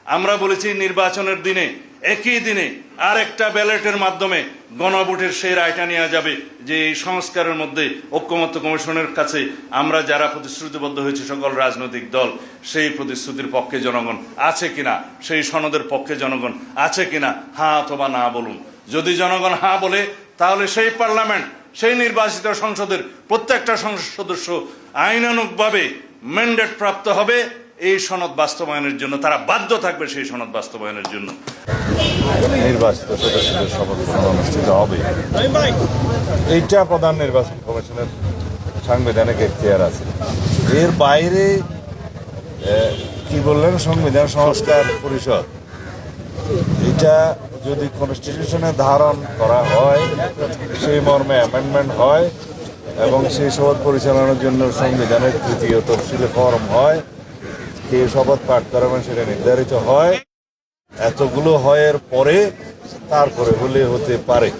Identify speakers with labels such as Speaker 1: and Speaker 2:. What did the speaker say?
Speaker 1: আমরা বলেছি নির্বাচনের দিনে একই দিনে আরেকটা ব্যালটের মাধ্যমে গণভোটের সেই রায়টা নেওয়া যাবে যে এই সংস্কারের মধ্যে ঐকমত্য কমিশনের কাছে আমরা যারা প্রতিশ্রুতিবদ্ধ হয়েছে সকল রাজনৈতিক দল সেই প্রতিশ্রুতির পক্ষে জনগণ আছে কিনা, সেই সনদের পক্ষে জনগণ আছে কিনা, হ্যাঁ অথবা না বলুন। যদি জনগণ হ্যাঁ বলে তাহলে সেই পার্লামেন্ট, সেই নির্বাচিত সংসদের প্রত্যেকটা সংসদ সদস্য আইনানুগভাবে ম্যান্ডেট প্রাপ্ত হবে এই সনদ বাস্তবায়নের জন্য, তারা বাধ্য থাকবে সেই সনদ বাস্তবায়নের জন্য।
Speaker 2: নির্বাচিত সদস্যদের শপথ গ্রহণ অনুষ্ঠিত হবে, এইটা প্রধান নির্বাচন কমিশনের সাংবিধানিক এখতিয়ার আছে। এর বাইরে কি বললেন সংবিধান সংস্কার পরিষদ, এটা যদি কনস্টিটিউশনে ধারণ করা হয়, সেই মর্মে অ্যামেন্ডমেন্ট হয় এবং সেই শপথ পরিচালনার জন্য সংবিধানের তৃতীয় তফসিলে ফরম হয়, কে শপথ পাঠ করাবেন সেটা নির্ধারিত হয়, এতগুলো হয় এর পরে তারপরে হলে হতে পারে।